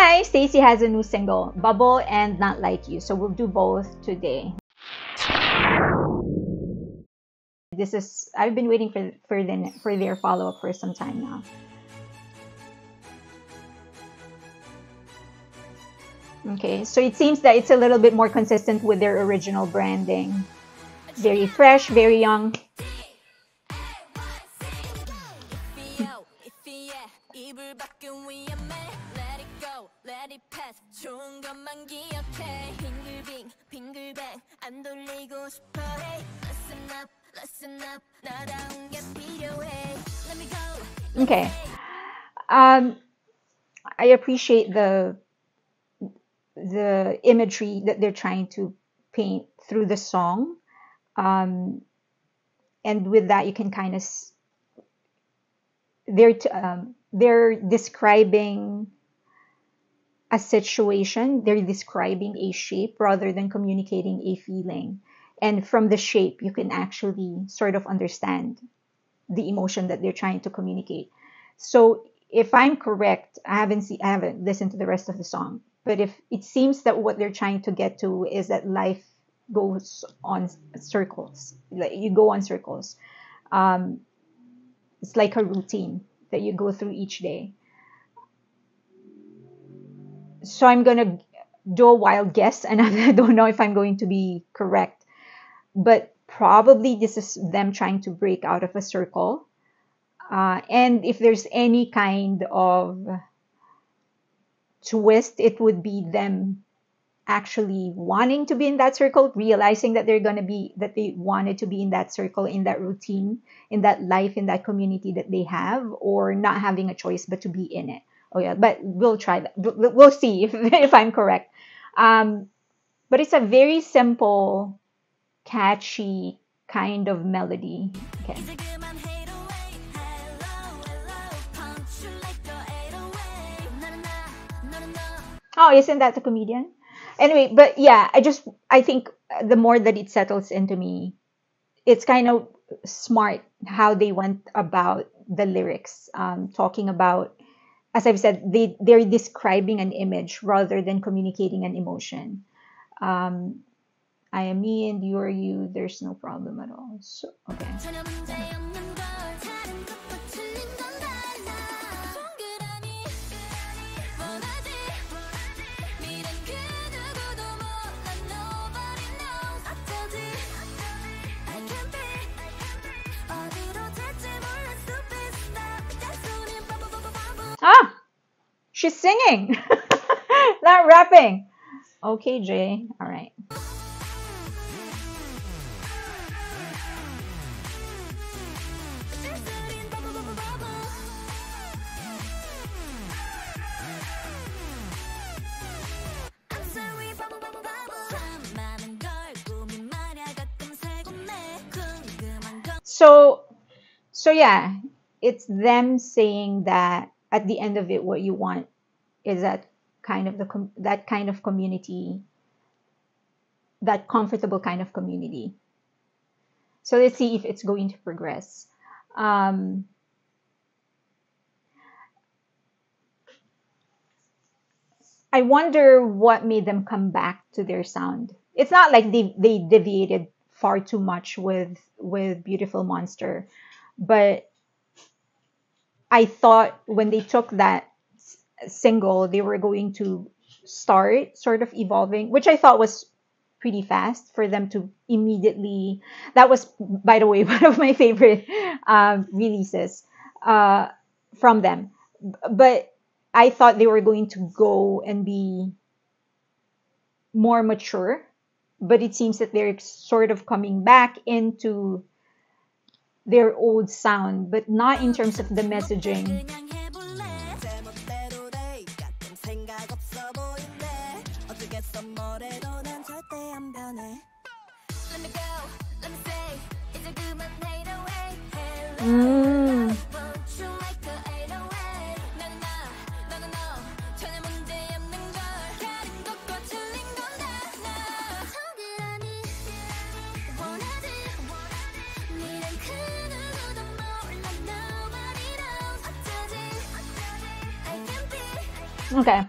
Hi, STAYC has a new single, Bubble and Not Like You. So we'll do both today. I've been waiting for their follow-up for some time now. Okay, so it seems that it's a little bit more consistent with their original branding. Very fresh, very young. Okay. I appreciate the imagery that they're trying to paint through the song. And with that, you can kind of they're describing a situation, they're describing a shape rather than communicating a feeling. And from the shape, you can actually sort of understand the emotion that they're trying to communicate. So if I'm correct, I haven't listened to the rest of the song, but if it seems that what they're trying to get to is that life goes on circles, like you go on circles. It's like a routine that you go through each day. So I'm gonna do a wild guess, and I don't know if I'm going to be correct, but probably this is them trying to break out of a circle. And if there's any kind of twist, it would be them actually wanting to be in that circle, realizing that they wanted to be in that circle, in that routine, in that life, in that community that they have, or not having a choice but to be in it. Oh yeah, but we'll try that. We'll see if I'm correct. But it's a very simple, catchy kind of melody. Okay. Oh, isn't that the comedian? Anyway, but yeah, I think the more that it settles into me, it's kind of smart how they went about the lyrics, talking about, as I've said, they're describing an image rather than communicating an emotion. I am me and you are you. There's no problem at all. So, okay. Ah, she's singing, not rapping. Okay, Jay. All right. So yeah, it's them saying that at the end of it, what you want is that kind of community, that comfortable kind of community. So let's see if it's going to progress. I wonder what made them come back to their sound. It's not like they deviated far too much with Beautiful Monster, but I thought when they took that single, they were going to start sort of evolving, which I thought was pretty fast for them to immediately. That was, by the way, one of my favorite releases from them. But I thought they were going to go and be more mature, but it seems that they're sort of coming back into their old sound, but not in terms of the messaging. Okay.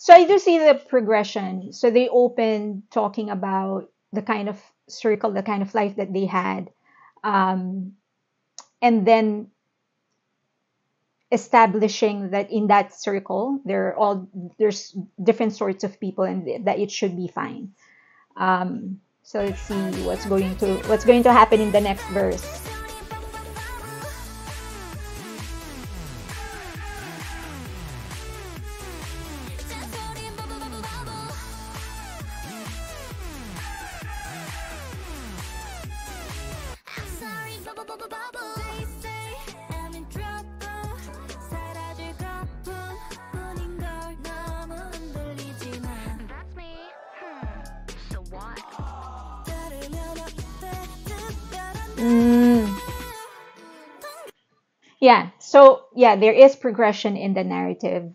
So I do see the progression. So they open talking about the kind of circle, the kind of life that they had, um, and then establishing that in that circle there's different sorts of people, and that it should be fine. So let's see what's going to happen in the next verse. Mm. Yeah. So yeah, there is progression in the narrative,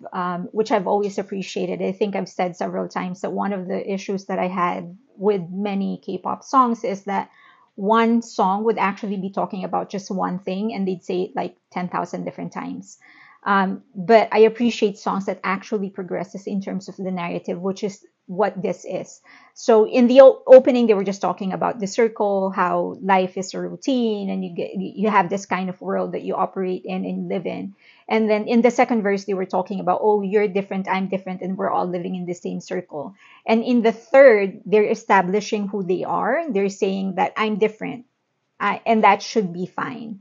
which I've always appreciated. I think I've said several times that one of the issues that I had with many K-pop songs is that one song would actually be talking about just one thing, and they'd say it like 10,000 different times. But I appreciate songs that actually progresses in terms of the narrative, which is what this is. So in the opening, they were just talking about the circle, how life is a routine, and you have this kind of world that you operate in and live in. And then in the second verse, they were talking about, oh, you're different, I'm different, and we're all living in the same circle. And in the third, they're establishing who they are. They're saying that I'm different, and that should be fine.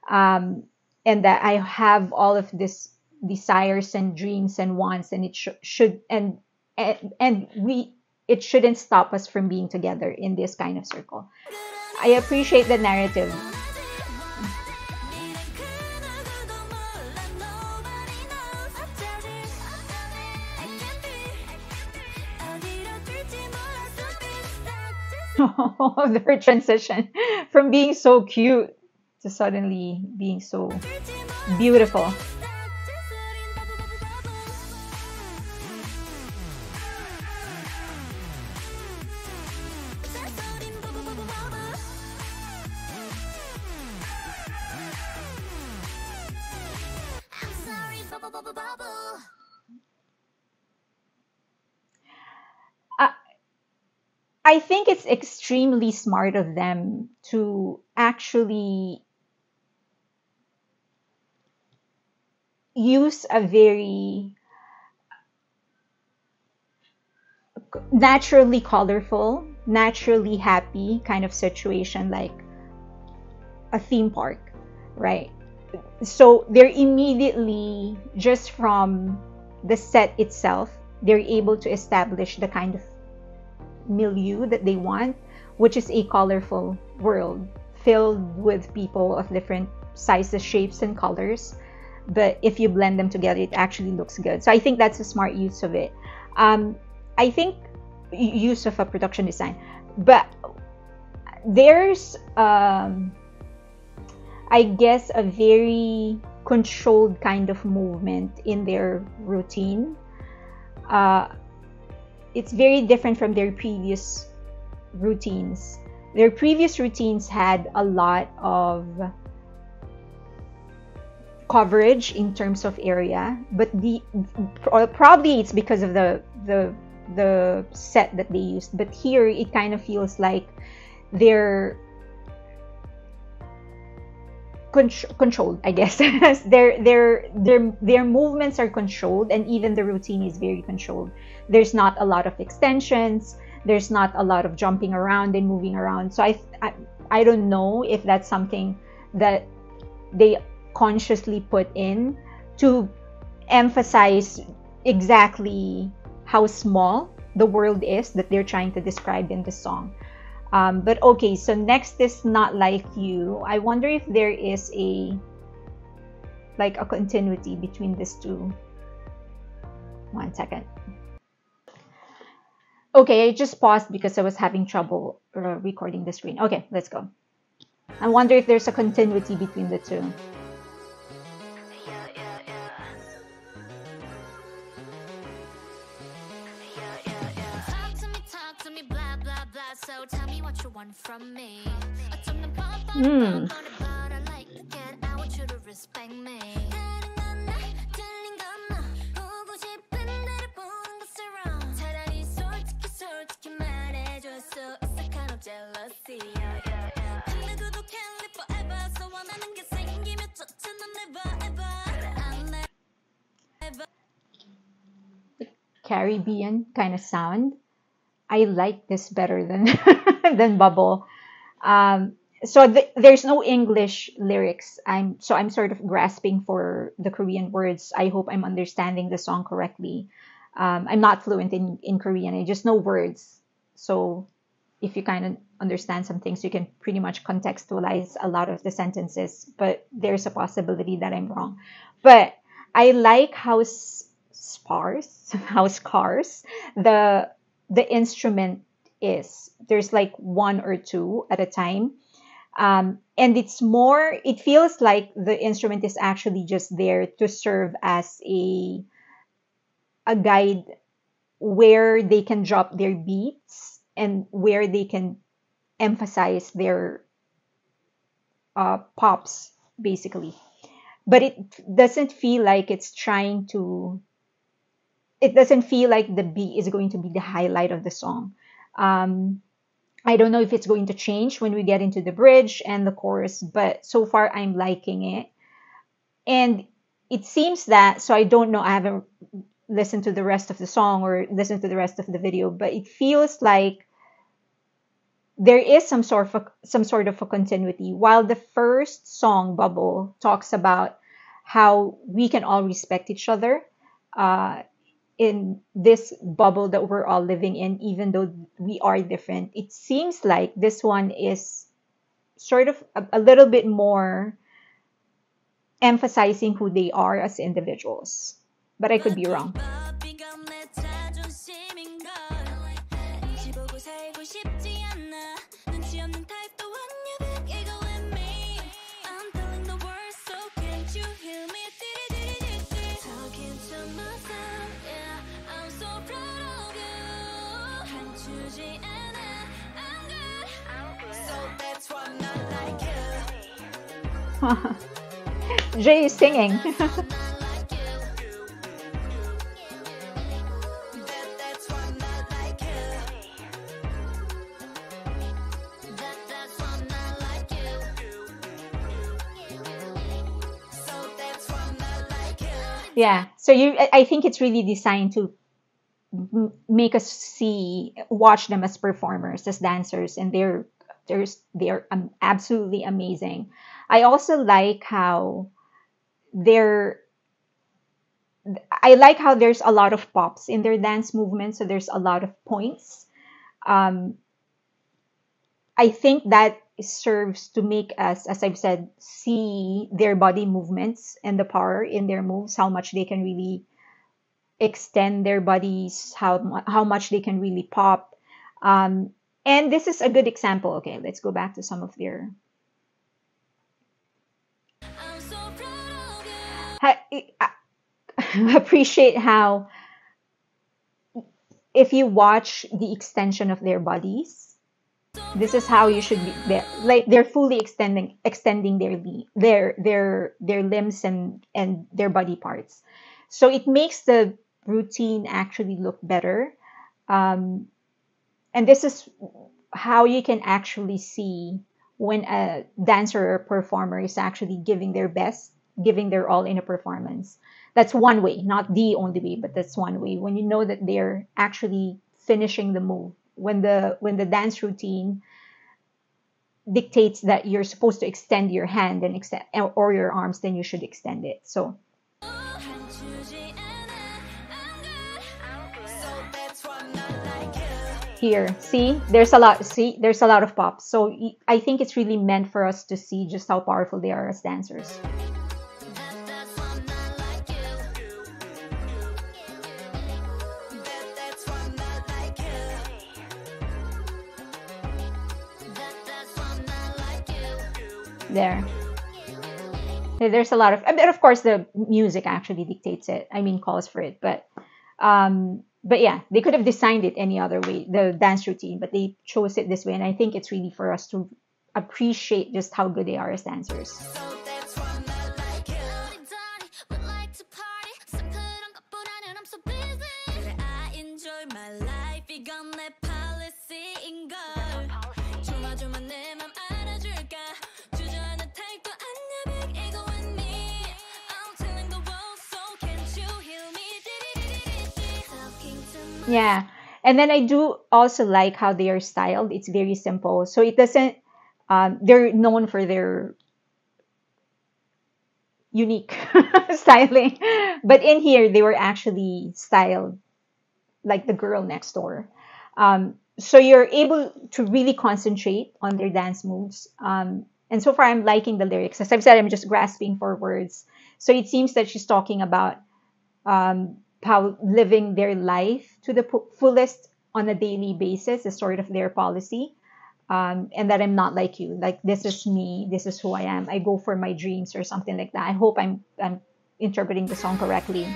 And that I have all of this desires and dreams and wants, and it should and we it shouldn't stop us from being together in this kind of circle. I appreciate the narrative. Their transition from being so cute to suddenly being so beautiful. I, I think it's extremely smart of them to actually use a very naturally colorful, naturally happy kind of situation, like a theme park, right? So they're immediately, just from the set itself, they're able to establish the kind of milieu that they want, which is a colorful world filled with people of different sizes, shapes, and colors. But if you blend them together, it actually looks good. So I think that's a smart use of it. I think use of a production design, but there's I guess a very controlled kind of movement in their routine. uh, it's very different from their previous routines. Their previous routines had a lot of coverage in terms of area, but probably it's because of the set that they used. But here it kind of feels like they're controlled, I guess. Their movements are controlled, and even the routine is very controlled. There's not a lot of extensions. There's not a lot of jumping around and moving around. So I don't know if that's something that they consciously put in to emphasize exactly how small the world is that they're trying to describe in the song. But okay, so next is Not Like You. I wonder if there is a continuity between these two. 1 second. Okay, I just paused because I was having trouble recording the screen. Okay, let's go. I wonder if there's a continuity between the two. Hmm. Caribbean kind of sound. I like this better than than Bubble. Um, so there's no English lyrics. I'm sort of grasping for the Korean words. I hope I'm understanding the song correctly. I'm not fluent in Korean. I just know words. So if you kind of understand some things, you can pretty much contextualize a lot of the sentences. But there's a possibility that I'm wrong. But I like how sparse, how scarce the instrument is. There's like one or two at a time. And it feels like the instrument is actually just there to serve as a guide where they can drop their beats and where they can emphasize their pops, basically. But doesn't feel like it doesn't feel like the beat is going to be the highlight of the song. Um, I don't know if it's going to change when we get into the bridge and the chorus, but so far I'm liking it. And it seems that, so I don't know, I haven't listened to the rest of the song or listened to the rest of the video, but it feels like there is some sort of a continuity. While the first song, Bubble, talks about how we can all respect each other, in this bubble that we're all living in, even though we are different. It seems like this one is sort of a little bit more emphasizing who they are as individuals. But I could be wrong. Jay is singing. Yeah, so I think it's really designed to make us watch them as performers, as dancers, and they're absolutely amazing. I also like how they're I like how there's a lot of pops in their dance movements, so there's a lot of points. Um, I think that serves to make us, as I've said, see their body movements and the power in their moves, how much they can really extend their bodies, how much they can really pop. And this is a good example. Okay, let's go back to some of their. I appreciate how if you watch the extension of their bodies, this is how you should be there. Like they're fully extending their limbs and their body parts. So it makes the routine actually look better. And this is how you can actually see when a dancer or performer is actually giving their best, giving their all in a performance. That's one way, not the only way, but that's one way. When you know that they're actually finishing the move, when the dance routine dictates that you're supposed to extend your hand and extend or your arms, then you should extend it. So here, there's a lot of pops. So I think it's really meant for us to see just how powerful they are as dancers. There's a lot of, but of course the music actually dictates it. I mean, calls for it, but yeah, they could have designed it any other way, the dance routine, but they chose it this way, and I think it's really for us to appreciate just how good they are as dancers. Yeah. And then I do also like how they are styled. It's very simple. So it doesn't, they're known for their unique styling. But in here, they were actually styled like the girl next door. So you're able to really concentrate on their dance moves. And so far, I'm liking the lyrics. As I've said, I'm just grasping for words. So it seems that she's talking about how living their life to the fullest on a daily basis is sort of their policy. And that I'm not like you. Like this is me. This is who I am. I go for my dreams or something like that. I hope I'm interpreting the song correctly.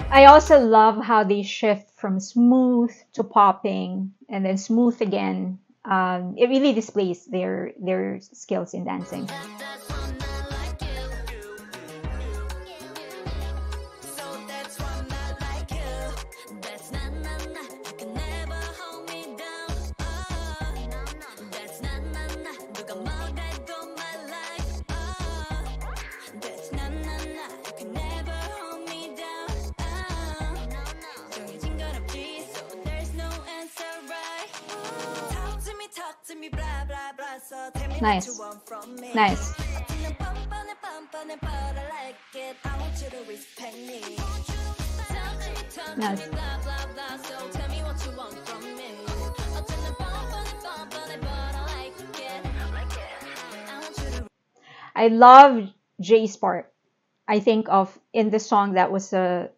I also love how they shift from smooth to popping and then smooth again. It really displays their skills in dancing. Nice. Nice. Nice. I love Jay's part. I think of in the song that was a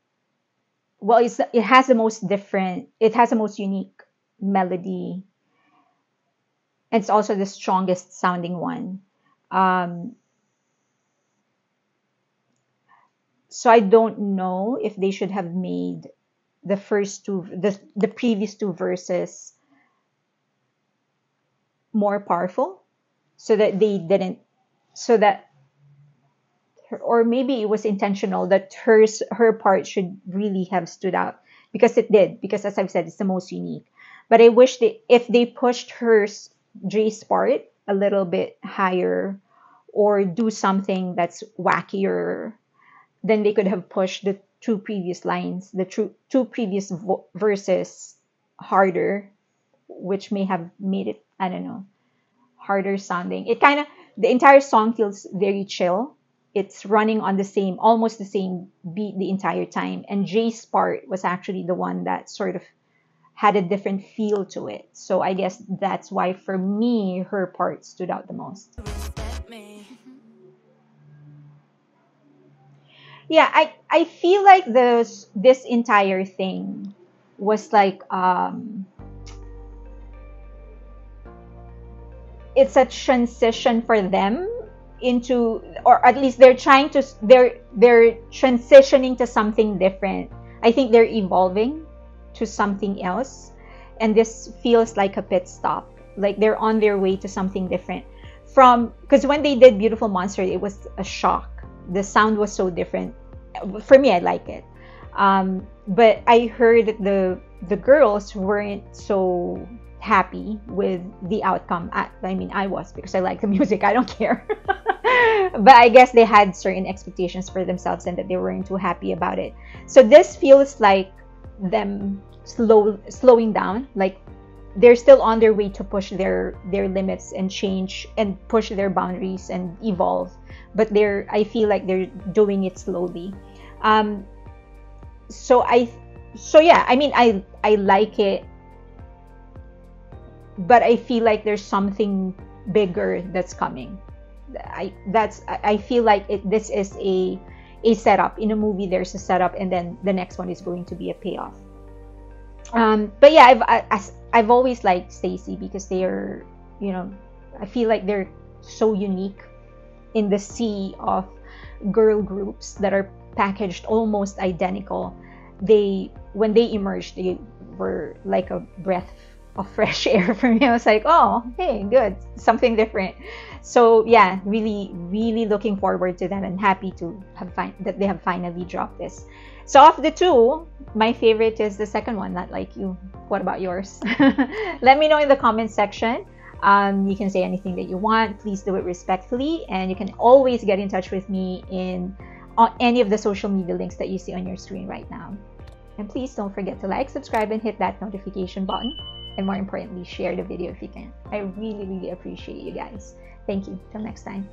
well, it has the most different, it has the most unique melody. It's also the strongest sounding one. Um, so I don't know if they should have made the first two, the previous two verses more powerful, so that they didn't, so that, or maybe it was intentional that her part should really have stood out because it did. Because as I've said, it's the most unique. But I wish they, if they pushed hers, Jay's part a little bit higher, or do something that's wackier, then they could have pushed the two previous lines, the two previous verses harder, which may have made it, I don't know, harder sounding. It kind of, the entire song feels very chill. It's running on the same, almost the same beat the entire time. And Jay's part was actually the one that sort of had a different feel to it. So I guess that's why for me, her part stood out the most. Yeah, I feel like this entire thing was like it's a transition for them into, or at least they're trying to, they're transitioning to something different. I think they're evolving to something else, and this feels like a pit stop, like they're on their way to something different. From, because when they did Beautiful Monster, it was a shock. The sound was so different. For me, I like it. But I heard that the girls weren't so happy with the outcome. I mean, I was, because I like the music. I don't care. But I guess they had certain expectations for themselves and that they weren't too happy about it. So this feels like them slowing down. Like they're still on their way to push their limits and change and push their boundaries and evolve. But I feel like they're doing it slowly. So yeah, I mean, I like it, but I feel like there's something bigger that's coming. I feel like this is a setup. In a movie, there's a setup, and then the next one is going to be a payoff. But yeah, I've always liked STAYC because they are, I feel like they're so unique in the sea of girl groups that are packaged almost identical. When they emerged, they were like a breath of fresh air for me. I was like, oh, hey, good, something different. So yeah, really, really looking forward to that and happy to have that they have finally dropped this. So of the two, my favorite is the second one, Not Like You. What about yours? Let me know in the comment section. You can say anything that you want. Please do it respectfully, and you can always get in touch with me in on any of the social media links that you see on your screen right now. And please don't forget to like, subscribe, and hit that notification button. And more importantly, share the video if you can. I really, really appreciate you guys. Thank you. Till next time.